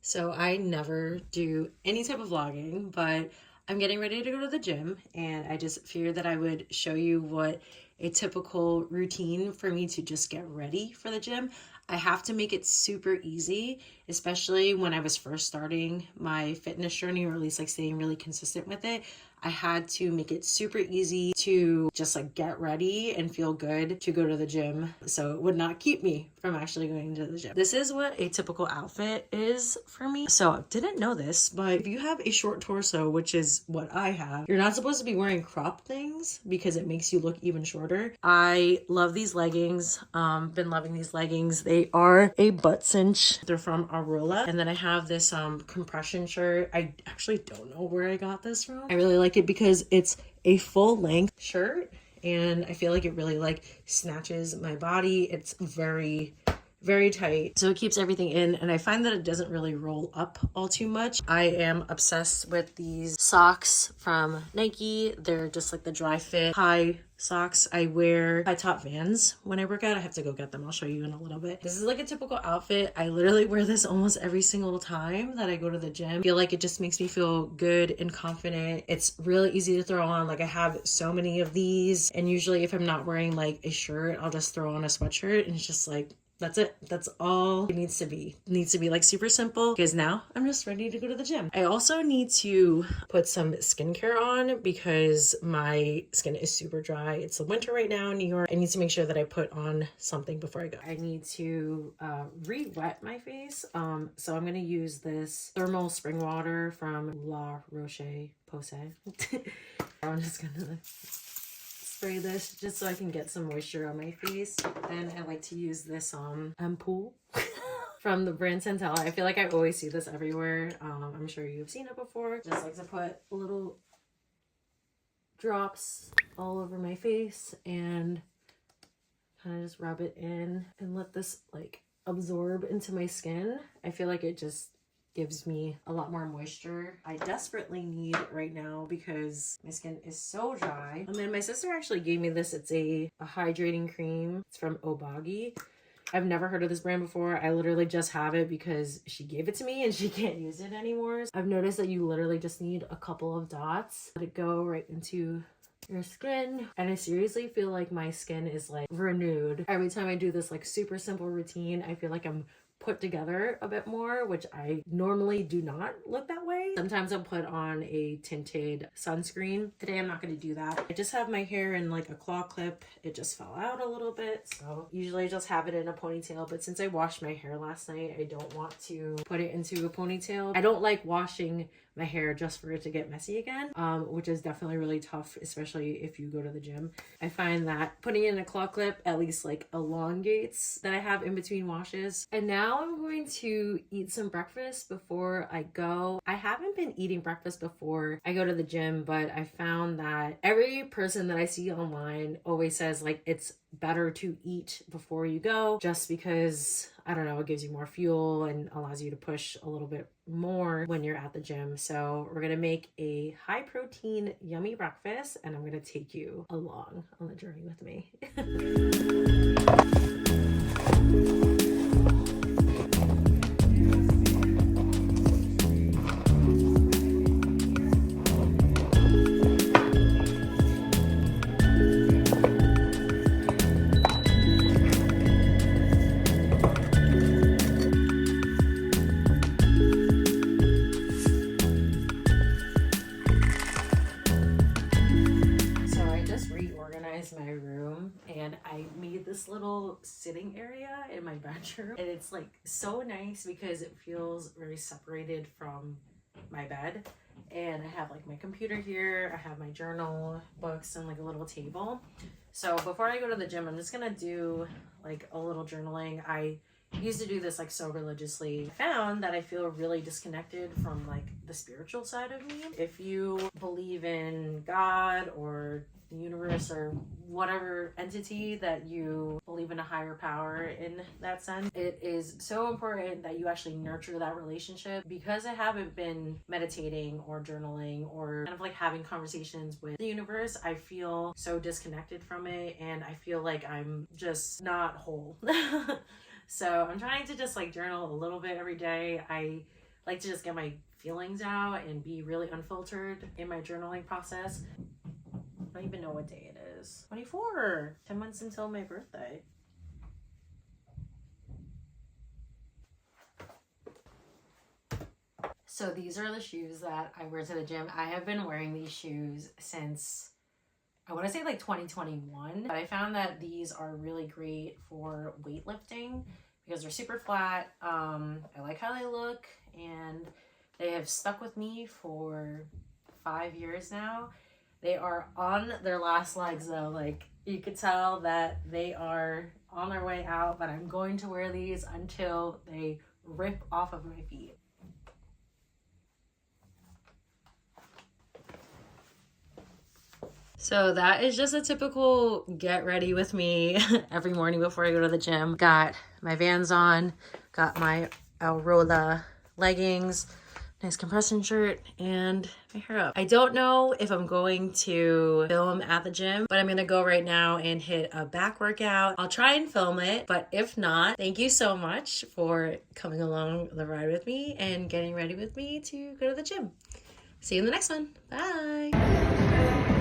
So I never do any type of vlogging, but I'm getting ready to go to the gym, and I just figured that I would show you what a typical routine for me to just get ready for the gym. I have to make it super easy, especially when I was first starting my fitness journey, or at least like staying really consistent with it. I had to make it super easy to just like get ready and feel good to go to the gym, so it would not keep me from actually going to the gym. This is what a typical outfit is for me. So I didn't know this, but if you have a short torso, which is what I have, you're not supposed to be wearing crop things because it makes you look even shorter. I love these leggings. Been loving these leggings. They are a butt cinch. They're from Arola. And then I have this compression shirt. I actually don't know where I got this from. I really like it because it's a full length shirt, and I feel like it really like snatches my body. It's very tight, so it keeps everything in, and I find that it doesn't really roll up all too much. I am obsessed with these socks from Nike. They're just like the dry fit high socks. I wear high top Vans when I work out. I have to go get them. I'll show you in a little bit. This is like a typical outfit. I literally wear this almost every single time that I go to the gym. I feel like it just makes me feel good and confident. It's really easy to throw on. Like I have so many of these, and usually if I'm not wearing like a shirt, I'll just throw on a sweatshirt, and it's just like, that's it. That's all it needs to be. It needs to be like super simple, because now I'm just ready to go to the gym. I also need to put some skincare on because my skin is super dry. It's the winter right now in New York. I need to make sure that I put on something before I go. I need to re-wet my face. So I'm going to use this thermal spring water from La Roche-Posay. I'm just going to spray this just so I can get some moisture on my face. Then I like to use this ampoule from the brand Centella. I feel like I always see this everywhere. I'm sure you've seen it before. Just like to put little drops all over my face and kind of just rub it in and let this like absorb into my skin. I feel like it just gives me a lot more moisture. I desperately need right now because my skin is so dry. And then my sister actually gave me this. It's a hydrating cream. It's from Obagi. I've never heard of this brand before. I literally just have it because she gave it to me and she can't use it anymore. I've noticed that you literally just need a couple of dots. Let it go right into your skin, and I seriously feel like my skin is like renewed every time I do this like super simple routine. I feel like I'm put together a bit more, which I normally do not look that way. Sometimes I'll put on a tinted sunscreen. Today I'm not going to do that. I just have my hair in like a claw clip. It just fell out a little bit, so usually I just have it in a ponytail, but since I washed my hair last night, I don't want to put it into a ponytail. I don't like washing my hair just for it to get messy again, which is definitely really tough, especially if you go to the gym. I find that putting it in a claw clip at least like elongates that I have in between washes. And now I'm going to eat some breakfast before I go. I haven't been eating breakfast before I go to the gym, but I found that every person that I see online always says like it's better to eat before you go, just because, I don't know, it gives you more fuel and allows you to push a little bit more when you're at the gym. So we're gonna make a high protein yummy breakfast, and I'm gonna take you along on the journey with me. My room, and I made this little sitting area in my bedroom, and it's like so nice because it feels very separated from my bed. And I have like my computer here, I have my journal, books, and like a little table. So before I go to the gym, I'm just gonna do like a little journaling. I used to do this like so religiously. I found that I feel really disconnected from like the spiritual side of me. If you believe in God or the universe or whatever entity that you believe in, a higher power in that sense, it is so important that you actually nurture that relationship. Because I haven't been meditating or journaling or kind of like having conversations with the universe, I feel so disconnected from it, and I feel like I'm just not whole. So I'm trying to just like journal a little bit every day. I like to just get my feelings out and be really unfiltered in my journaling process. I don't even know what day it is. 24. 10 months until my birthday. So these are the shoes that I wear to the gym. I have been wearing these shoes since, I want to say like 2021. But I found that these are really great for weightlifting because they're super flat. I like how they look, and they have stuck with me for 5 years now. They are on their last legs though. Like, you could tell that they are on their way out, but I'm going to wear these until they rip off of my feet. So that is just a typical get ready with me every morning before I go to the gym. Got my Vans on, got my Aurora leggings, nice compression shirt, and my hair up. I don't know if I'm going to film at the gym, but I'm gonna go right now and hit a back workout. I'll try and film it, but if not, thank you so much for coming along the ride with me and getting ready with me to go to the gym. See you in the next one. Bye.